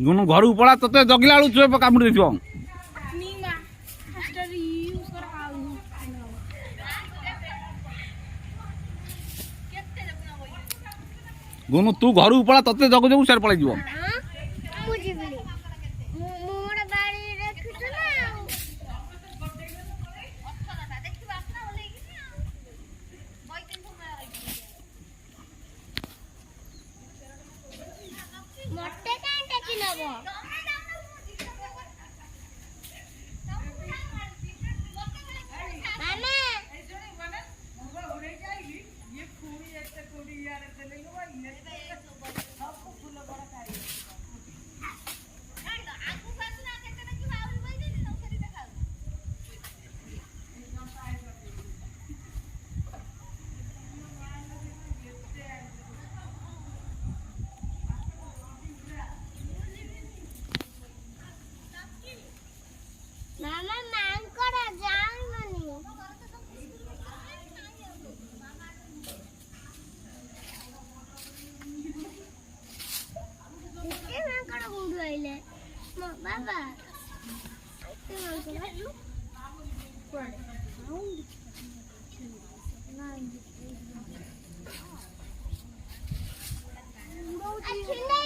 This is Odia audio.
ଗୁନୁ ଘରକୁ ପଳା ତତେ ଜଗିଲା ବେଳୁ ଚୁଏ କାମୁଡ଼ି ଦେଇଥିବ। ଗୁନୁ ତୁ ଘରକୁ ପଳା ତତେ ଜଗୁ ଜଗୁ ସିଆଡ଼େ ପଳେଇଯିବ। Mama mankara jaanani. Iske mankara gundu aile. Baba. Iske mankara. Pode. Não.